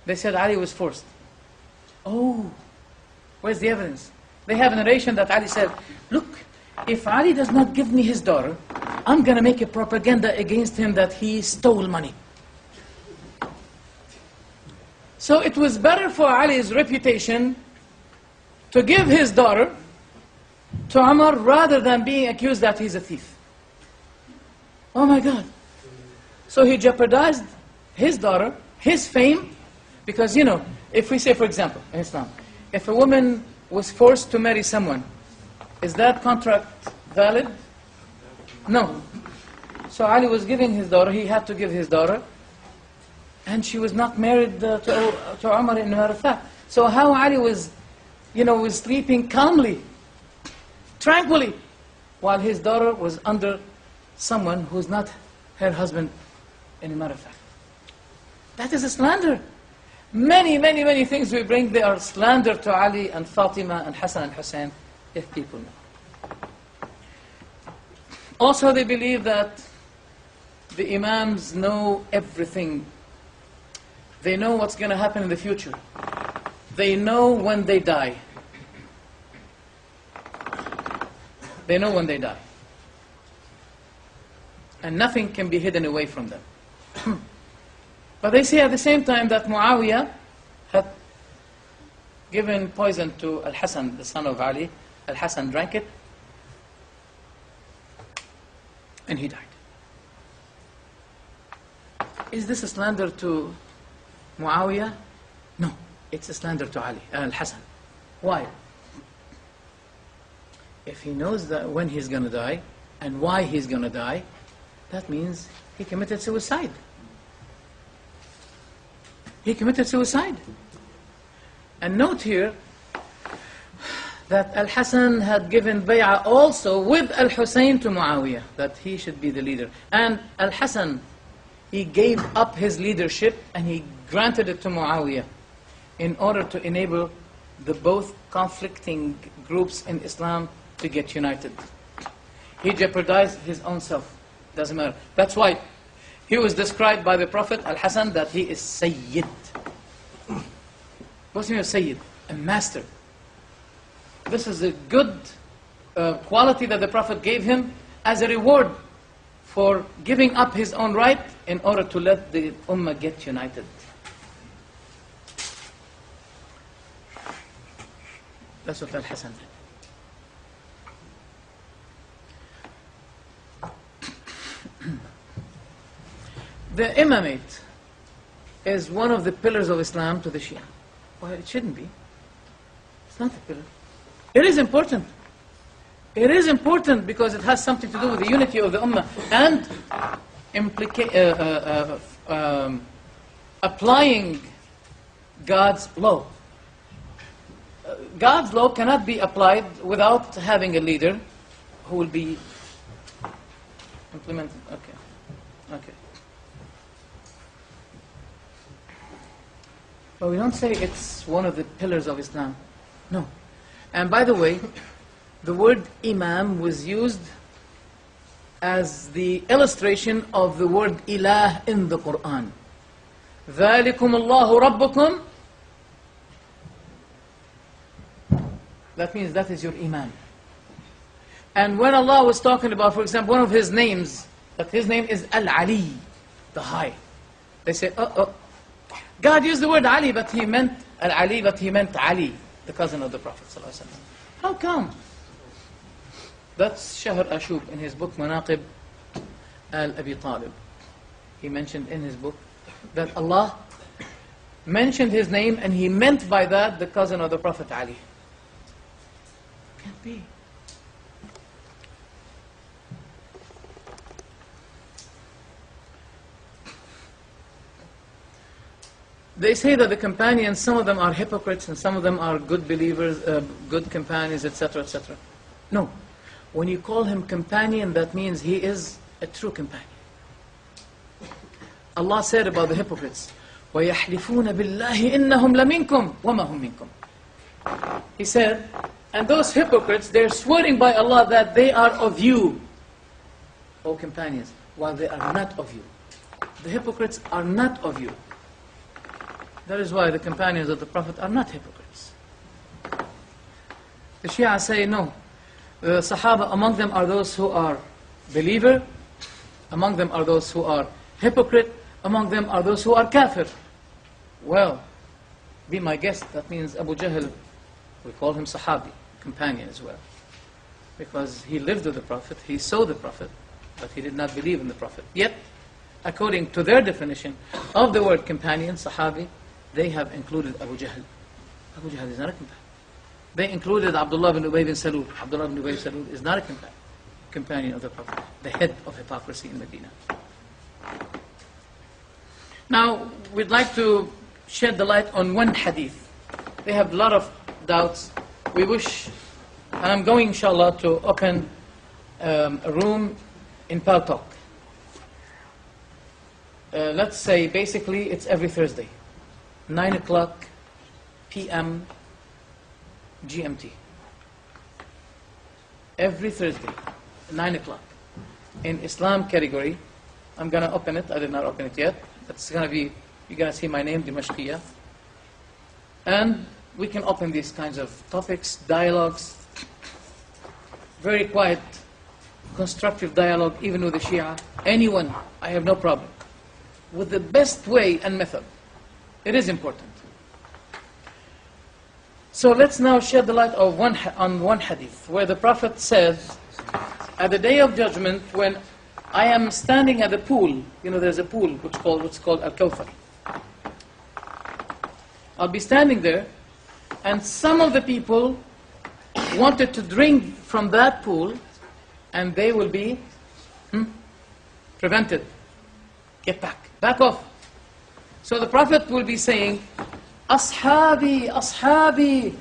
They said Ali was forced. Oh, where's the evidence? They have a narration that Ali said, look, if Ali does not give me his daughter, I'm going to make a propaganda against him that he stole money. So it was better for Ali's reputation to give his daughter to Umar rather than being accused that he's a thief. Oh my God. So he jeopardized his daughter, his fame, because you know, if we say, for example, in Islam, if a woman was forced to marry someone, is that contract valid? No. So Ali was giving his daughter, he had to give his daughter, and she was not married to Umar in matter of fact. So how Ali was, you know, was sleeping calmly, tranquilly, while his daughter was under someone who's not her husband in a matter of fact. That is a slander. Many, many, many things we bring, they are slander to Ali and Fatima and Hassan and Hussein, if people know. Also, they believe that the Imams know everything. They know what's going to happen in the future. They know when they die. They know when they die. And nothing can be hidden away from them. But they say at the same time that Muawiyah had given poison to Al-Hassan, the son of Ali. Al-Hassan drank it, and he died. Is this a slander to Muawiyah? No, it's a slander to Ali, Al-Hassan. Why? If he knows that when he's going to die, and why he's going to die, that means he committed suicide. He committed suicide. And note here that Al-Hassan had given bay'ah also with Al-Hussein to Muawiyah, that he should be the leader. And Al-Hassan, he gave up his leadership and he granted it to Muawiyah in order to enable the both conflicting groups in Islam to get united. He jeopardized his own self. Doesn't matter. That's why he was described by the Prophet Al-Hassan that he is Sayyid. What's the meaning of Sayyid? A master. This is a good quality that the Prophet gave him as a reward for giving up his own right in order to let the Ummah get united. That's what Al-Hassan did. The imamate is one of the pillars of Islam to the Shia. Well, it shouldn't be. It's not a pillar. It is important. It is important because it has something to do with the unity of the Ummah and applying God's law. God's law cannot be applied without having a leader who will be implemented. Okay. But we don't say it's one of the pillars of Islam. No. And by the way, the word Imam was used as the illustration of the word Ilah in the Quran. ذَلِكُمُ اللَّهُ رَبُّكُمْ. That means that is your Imam. And when Allah was talking about, for example, one of His names, that His name is Al-Ali, the High. They say, God used the word Ali, but He meant Al-Ali, but He meant Ali, the cousin of the Prophet ﷺ. How come? That's Shahr Ashub in his book Manaqib al-Abi Talib. He mentioned in his book that Allah mentioned His name and He meant by that the cousin of the Prophet Ali. Can't be. They say that the companions, some of them are hypocrites and some of them are good believers, good companions, etc., etc. No. When you call him companion, that means he is a true companion. Allah said about the hypocrites, وَيَحْلِفُونَ بِاللَّهِ إِنَّهُمْ لَمِنْكُمْ وَمَا هُمْ مِنْكُمْ. He said, and those hypocrites, they're swearing by Allah that they are of you, O companions, while they are not of you. The hypocrites are not of you. That is why the companions of the Prophet are not hypocrites. The Shia say no. The Sahaba, among them are those who are believer, among them are those who are hypocrite, among them are those who are kafir. Well, be my guest, that means Abu Jahl, we call him Sahabi, companion as well. Because he lived with the Prophet, he saw the Prophet, but he did not believe in the Prophet. Yet, according to their definition of the word companion, Sahabi, they have included Abu Jahl. Abu Jahl is not a companion. They included Abdullah bin Ubay bin Salul. Abdullah bin Ubay bin Salul is not a companion of the Prophet, the head of hypocrisy in Medina. Now, we'd like to shed the light on one hadith. They have a lot of doubts. We wish, and I'm going, inshallah, to open a room in Paltalk. Let's say, basically, it's every Thursday, 9 o'clock p.m. GMT. Every Thursday, 9 o'clock. In Islam category, I'm going to open it. I did not open it yet. It's going to be, you're going to see my name, Dimashqiyah. And we can open these kinds of topics, dialogues, very quiet, constructive dialogue, even with the Shia. Anyone, I have no problem. With the best way and method. It is important. So let's now shed the light on one hadith, where the Prophet says, at the day of judgment, when I am standing at the pool, you know, there's a pool which is called Al-Kawthar. I'll be standing there, and some of the people wanted to drink from that pool, and they will be prevented. Get back off. So the Prophet will be saying, Ashabi, Ashabi.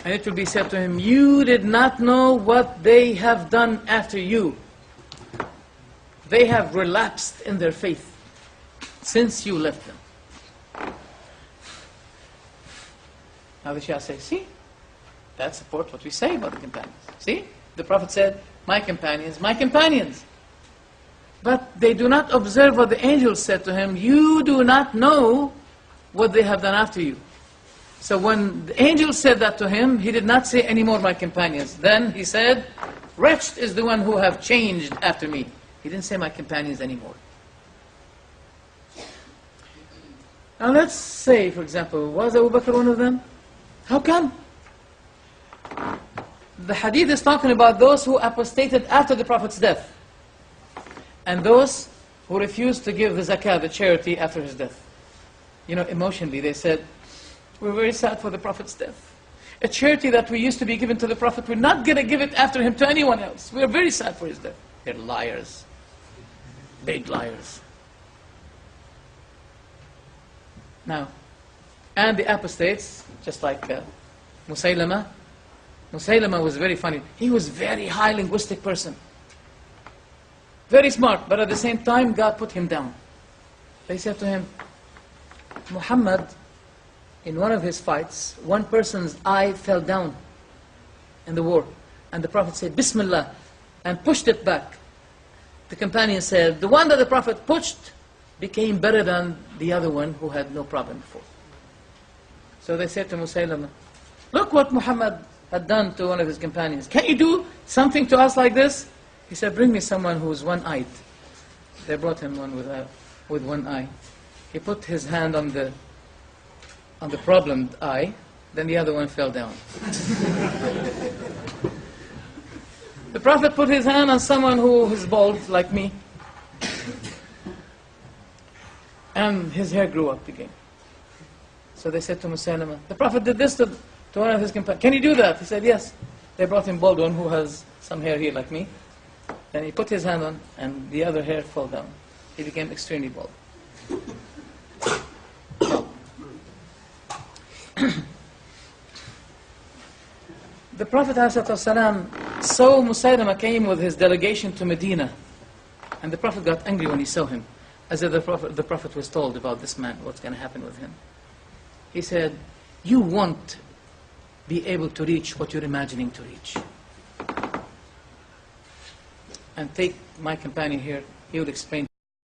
And it will be said to him, you did not know what they have done after you. They have relapsed in their faith since you left them. Now the Shia says, see, that supports what we say about the companions. See, the Prophet said, my companions, my companions. But they do not observe what the angels said to him, you do not know what they have done after you. So when the angel said that to him, he did not say anymore, my companions. Then he said, wretched is the one who have changed after me. He didn't say my companions anymore. Now let's say, for example, was Abu Bakr one of them? How come? The hadith is talking about those who apostated after the Prophet's death, and those who refused to give the zakah, the charity, after his death. You know, emotionally they said, we're very sad for the Prophet's death. A charity that we used to be given to the Prophet, we're not going to give it after him to anyone else. We're very sad for his death. They're liars. Big liars. Now, and the apostates, just like Musaylama. Musaylama was very funny. He was a very high linguistic person. Very smart, but at the same time, God put him down. They said to him, Muhammad, in one of his fights, one person's eye fell down in the war. And the Prophet said, Bismillah, and pushed it back. The companion said, the one that the Prophet pushed became better than the other one who had no problem before. So they said to Musaylama, look what Muhammad had done to one of his companions. Can you do something to us like this? He said, bring me someone who's one-eyed. They brought him one with one eye. He put his hand on the problemed eye, then the other one fell down. The Prophet put his hand on someone who is bald, like me, and his hair grew up again. So they said to Musaylama, the Prophet did this to one of his companions. Can you do that? He said, yes. They brought him bald one who has some hair here like me. Then he put his hand on, and the other hair fell down. He became extremely bald. The Prophet ﷺ saw Musaylama came with his delegation to Medina, and the Prophet got angry when he saw him, as if the Prophet was told about this man, what's going to happen with him. He said, you won't be able to reach what you're imagining to reach. And take my companion here, he will explain